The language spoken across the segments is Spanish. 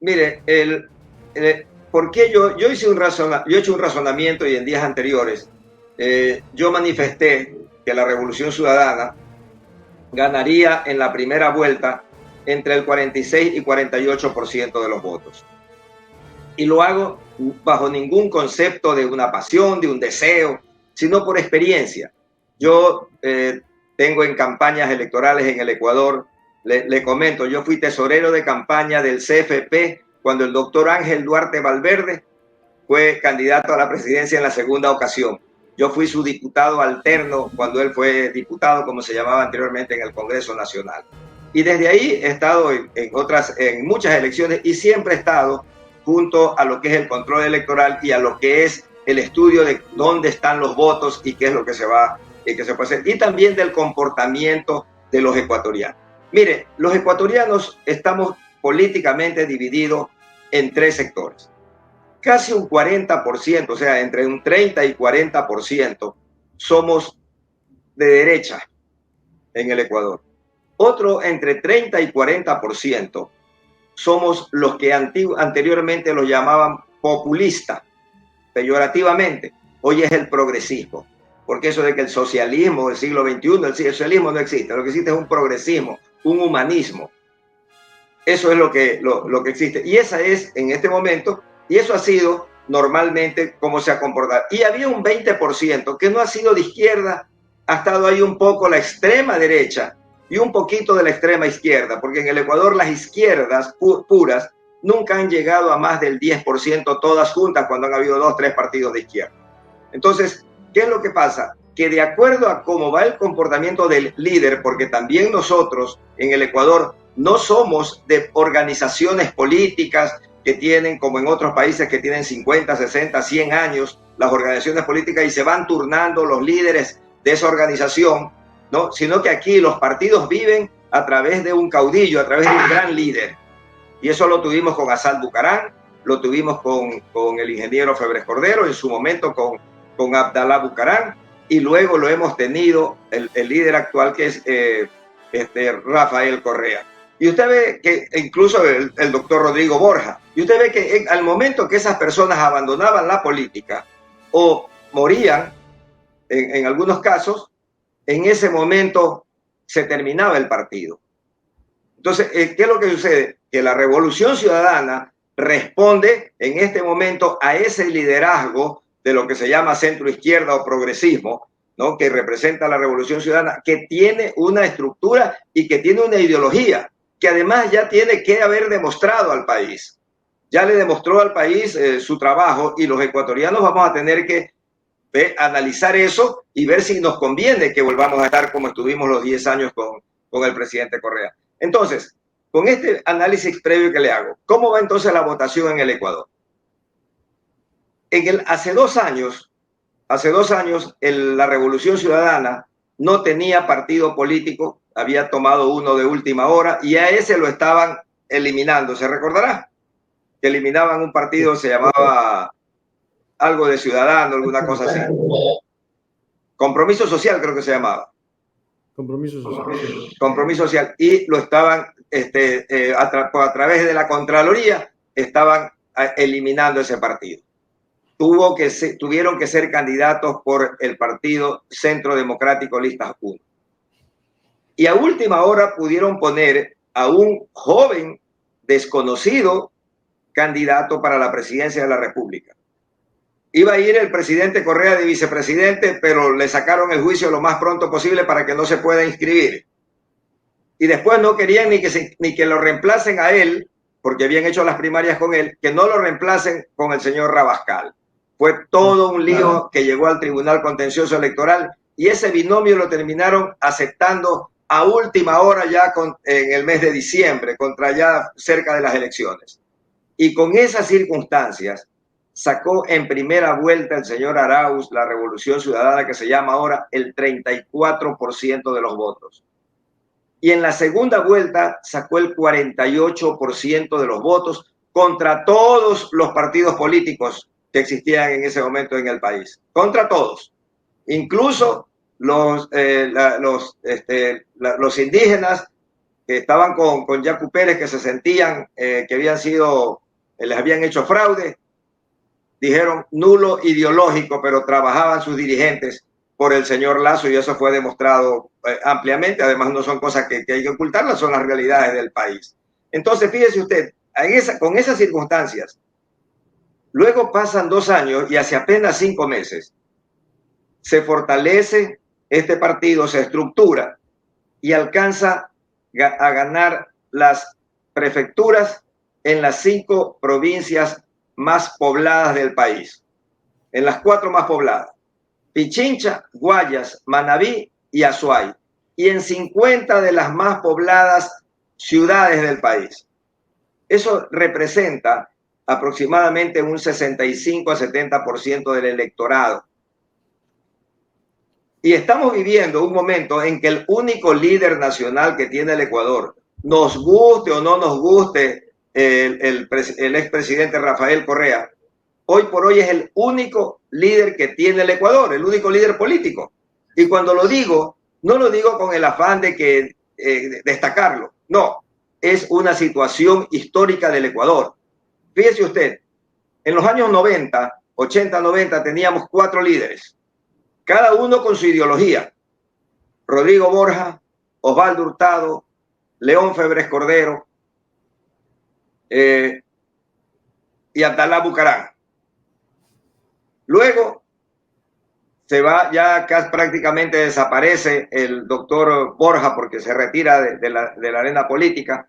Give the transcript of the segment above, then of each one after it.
Mire, ¿por qué yo hice yo he hecho un razonamiento y en días anteriores yo manifesté que la Revolución Ciudadana ganaría en la primera vuelta entre el 46 y 48% de los votos. Y lo hago bajo ningún concepto de una pasión, de un deseo, sino por experiencia. Yo tengo en campañas electorales en el Ecuador, le comento, yo fui tesorero de campaña del CFP cuando el doctor Ángel Duarte Valverde fue candidato a la presidencia en la segunda ocasión. Yo fui su diputado alterno cuando él fue diputado, como se llamaba anteriormente, en el Congreso Nacional. Y desde ahí he estado en muchas elecciones y siempre he estado junto a lo que es el control electoral y a lo que es el estudio de dónde están los votos y qué es lo que se va y que se puede hacer, y también del comportamiento de los ecuatorianos. Mire, los ecuatorianos estamos políticamente divididos en tres sectores. Casi un 40%, o sea, entre un 30 y 40% somos de derecha en el Ecuador. Otro entre 30 y 40% somos los que anteriormente los llamaban populistas, peyorativamente. Hoy es el progresismo, porque eso de que el socialismo del siglo XXI, el socialismo no existe, lo que existe es un progresismo, un humanismo. Eso es lo que existe. Y esa es en este momento, y eso ha sido normalmente cómo se ha comportado. Y había un 20% que no ha sido de izquierda, ha estado ahí un poco la extrema derecha y un poquito de la extrema izquierda, porque en el Ecuador las izquierdas puras nunca han llegado a más del 10% todas juntas cuando han habido 2 o 3 partidos de izquierda. Entonces, ¿qué es lo que pasa? Que de acuerdo a cómo va el comportamiento del líder, porque también nosotros en el Ecuador no somos de organizaciones políticas que tienen, como en otros países que tienen 50, 60, 100 años, las organizaciones políticas y se van turnando los líderes de esa organización, ¿no? Sino que aquí los partidos viven a través de un caudillo, a través de un gran líder. Y eso lo tuvimos con Assad Bucaram, lo tuvimos con el ingeniero Febres Cordero, en su momento con Abdalá Bucaram, y luego lo hemos tenido el líder actual que es Rafael Correa. Y usted ve que incluso el doctor Rodrigo Borja, y usted ve que al momento que esas personas abandonaban la política o morían, en algunos casos, en ese momento se terminaba el partido. Entonces, ¿qué es lo que sucede? Que la Revolución Ciudadana responde en este momento a ese liderazgo de lo que se llama centro izquierda o progresismo, ¿no? Que representa la Revolución Ciudadana, que tiene una estructura y que tiene una ideología, que además ya tiene que haber demostrado al país. Ya le demostró al país su trabajo y los ecuatorianos vamos a tener que analizar eso y ver si nos conviene que volvamos a estar como estuvimos los 10 años con el presidente Correa. Entonces, con este análisis previo que le hago, ¿cómo va entonces la votación en el Ecuador? Hace dos años, la Revolución Ciudadana no tenía partido político, había tomado uno de última hora y a ese lo estaban eliminando. ¿Se recordará? Que eliminaban un partido, se llamaba algo de Ciudadano, alguna cosa así. Compromiso Social creo que se llamaba. Compromiso Social. Compromiso Social. Y lo estaban, a través de la Contraloría, estaban eliminando ese partido. Tuvieron que ser candidatos por el partido Centro Democrático Listas 1. Y a última hora pudieron poner a un joven desconocido candidato para la presidencia de la República. Iba a ir el presidente Correa de vicepresidente, pero le sacaron el juicio lo más pronto posible para que no se pueda inscribir. Y después no querían ni que lo reemplacen a él, porque habían hecho las primarias con él, que no lo reemplacen con el señor Rabascal. Fue todo un lío que llegó al Tribunal Contencioso Electoral y ese binomio lo terminaron aceptando a última hora ya en el mes de diciembre, contra ya cerca de las elecciones. Y con esas circunstancias sacó en primera vuelta el señor Arauz la Revolución Ciudadana, que se llama ahora, el 34% de los votos. Y en la segunda vuelta sacó el 48% de los votos contra todos los partidos políticos que existían en ese momento en el país. Contra todos. Incluso los indígenas que estaban con Yacu Pérez, que se sentían que habían sido, les habían hecho fraude, dijeron nulo ideológico, pero trabajaban sus dirigentes por el señor Lasso y eso fue demostrado ampliamente. Además, no son cosas que hay que ocultarlas, son las realidades del país. Entonces, fíjese usted, con esas circunstancias, luego pasan 2 años y hace apenas 5 meses se fortalece este partido, se estructura y alcanza a ganar las prefecturas en las 5 provincias más pobladas del país, en las 4 más pobladas: Pichincha, Guayas, Manabí y Azuay, y en 50 de las más pobladas ciudades del país. Eso representa aproximadamente un 65 a 70% del electorado. Y estamos viviendo un momento en que el único líder nacional que tiene el Ecuador, nos guste o no nos guste el expresidente Rafael Correa, hoy por hoy es el único líder que tiene el Ecuador, el único líder político. Y cuando lo digo, no lo digo con el afán de destacarlo, no, es una situación histórica del Ecuador. Fíjese usted, en los años 90, 80, 90 teníamos 4 líderes, cada uno con su ideología: Rodrigo Borja, Osvaldo Hurtado, León Febres Cordero y Abdalá Bucaram. Luego se va, ya casi prácticamente desaparece el doctor Borja porque se retira de la arena política.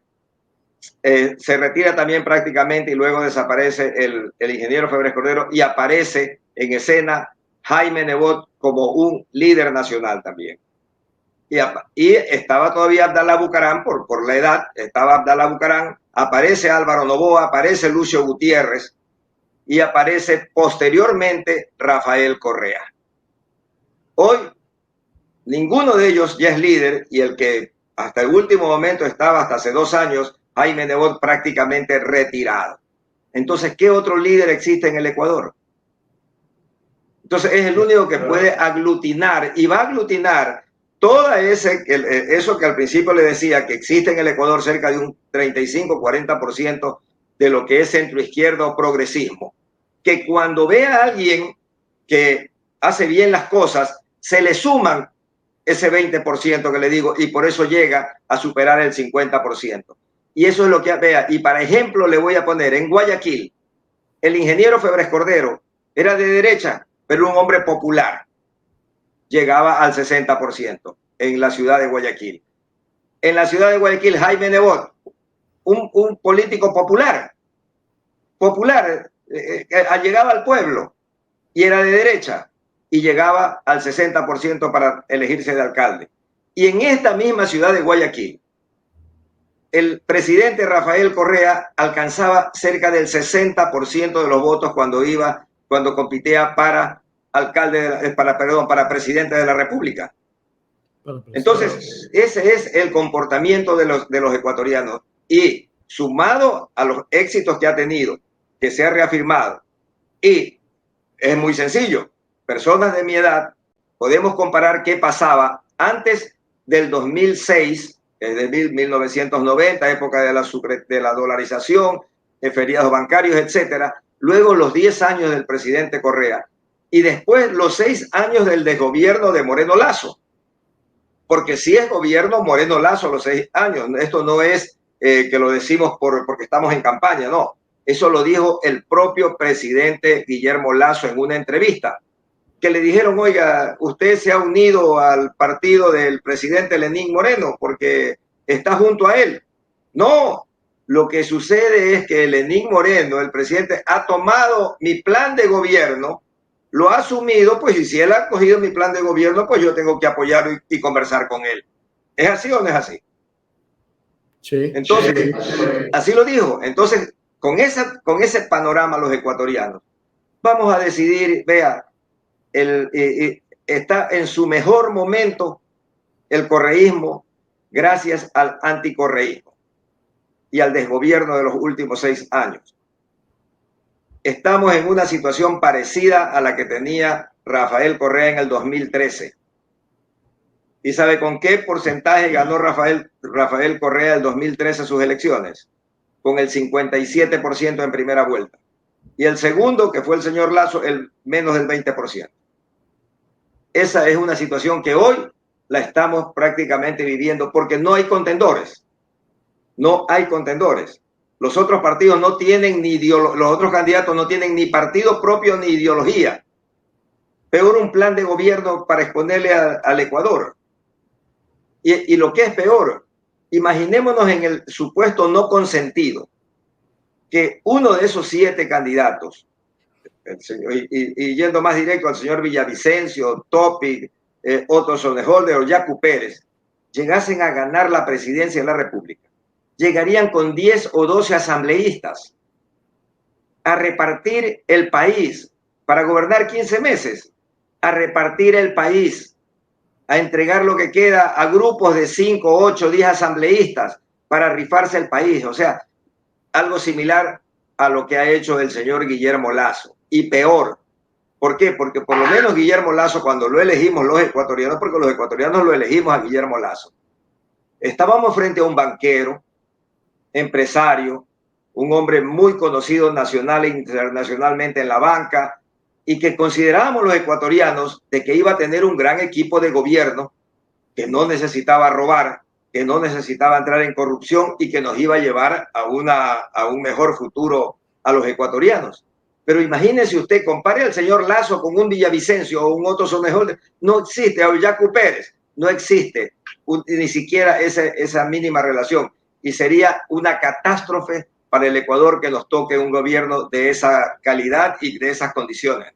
Se retira también prácticamente y luego desaparece el ingeniero Febres Cordero y aparece en escena Jaime Nebot como un líder nacional también. Y estaba todavía Abdalá Bucaram por la edad, estaba Abdalá Bucaram, aparece Álvaro Noboa, aparece Lucio Gutiérrez y aparece posteriormente Rafael Correa. Hoy ninguno de ellos ya es líder y el que hasta el último momento estaba, hasta hace 2 años, Jaime Nebot, prácticamente retirado. Entonces, ¿qué otro líder existe en el Ecuador? Entonces es el único que puede aglutinar y va a aglutinar todo eso que al principio le decía, que existe en el Ecuador cerca de un 35-40% de lo que es centroizquierda o progresismo, que cuando ve a alguien que hace bien las cosas, se le suman ese 20% que le digo y por eso llega a superar el 50%. Y eso es lo que vea. Y para ejemplo le voy a poner, en Guayaquil, el ingeniero Febres Cordero era de derecha, pero un hombre popular. Llegaba al 60% en la ciudad de Guayaquil. En la ciudad de Guayaquil, Jaime Nebot, un político popular, llegaba al pueblo y era de derecha y llegaba al 60% para elegirse de alcalde. Y en esta misma ciudad de Guayaquil, el presidente Rafael Correa alcanzaba cerca del 60% de los votos cuando competía para para presidente de la República. Entonces, ese es el comportamiento de los ecuatorianos. Y sumado a los éxitos que ha tenido, que se ha reafirmado, y es muy sencillo, personas de mi edad, podemos comparar qué pasaba antes del 2006, desde 1990, época de la dolarización, feriados bancarios, etcétera. Luego los 10 años del presidente Correa y después los 6 años del desgobierno de Moreno Lasso. Porque si es gobierno Moreno Lasso los 6 años, esto no es que lo decimos porque estamos en campaña, no. Eso lo dijo el propio presidente Guillermo Lasso en una entrevista, que le dijeron: oiga, usted se ha unido al partido del presidente Lenín Moreno porque está junto a él. No, lo que sucede es que Lenín Moreno, el presidente, ha tomado mi plan de gobierno, lo ha asumido, pues, y si él ha cogido mi plan de gobierno, pues yo tengo que apoyarlo y conversar con él. ¿Es así o no es así? Sí. Entonces, así lo dijo. Entonces, con ese panorama los ecuatorianos, vamos a decidir, vea, está en su mejor momento el correísmo gracias al anticorreísmo y al desgobierno de los últimos 6 años. Estamos en una situación parecida a la que tenía Rafael Correa en el 2013. ¿Y sabe con qué porcentaje ganó Rafael Correa el 2013 sus elecciones? Con el 57% en primera vuelta. Y el segundo, que fue el señor Lasso, el menos del 20%. Esa es una situación que hoy la estamos prácticamente viviendo porque no hay contendores. No hay contendores. Los otros partidos no tienen ni los otros candidatos no tienen ni partido propio ni ideología. Peor un plan de gobierno para exponerle al Ecuador. Y lo que es peor, imaginémonos en el supuesto no consentido, que uno de esos 7 candidatos, y yendo más directo al señor Villavicencio, Topic, Otto Sonnenholder o Yacu Pérez, llegasen a ganar la presidencia de la República, llegarían con 10 o 12 asambleístas a repartir el país para gobernar 15 meses, a repartir el país, a entregar lo que queda a grupos de 5, 8, 10 asambleístas para rifarse el país. O sea, algo similar a lo que ha hecho el señor Guillermo Lasso. Y peor. ¿Por qué? Porque por lo menos Guillermo Lasso, cuando lo elegimos los ecuatorianos, porque los ecuatorianos lo elegimos a Guillermo Lasso, estábamos frente a un banquero, empresario, un hombre muy conocido nacional e internacionalmente en la banca, y que considerábamos los ecuatorianos de que iba a tener un gran equipo de gobierno, que no necesitaba robar, que no necesitaba entrar en corrupción y que nos iba a llevar a un mejor futuro a los ecuatorianos. Pero imagínese usted, compare al señor Lasso con un Villavicencio o un Otto Sonnenholder. No existe, o Yacu Pérez, no existe ni siquiera esa mínima relación. Y sería una catástrofe para el Ecuador que nos toque un gobierno de esa calidad y de esas condiciones.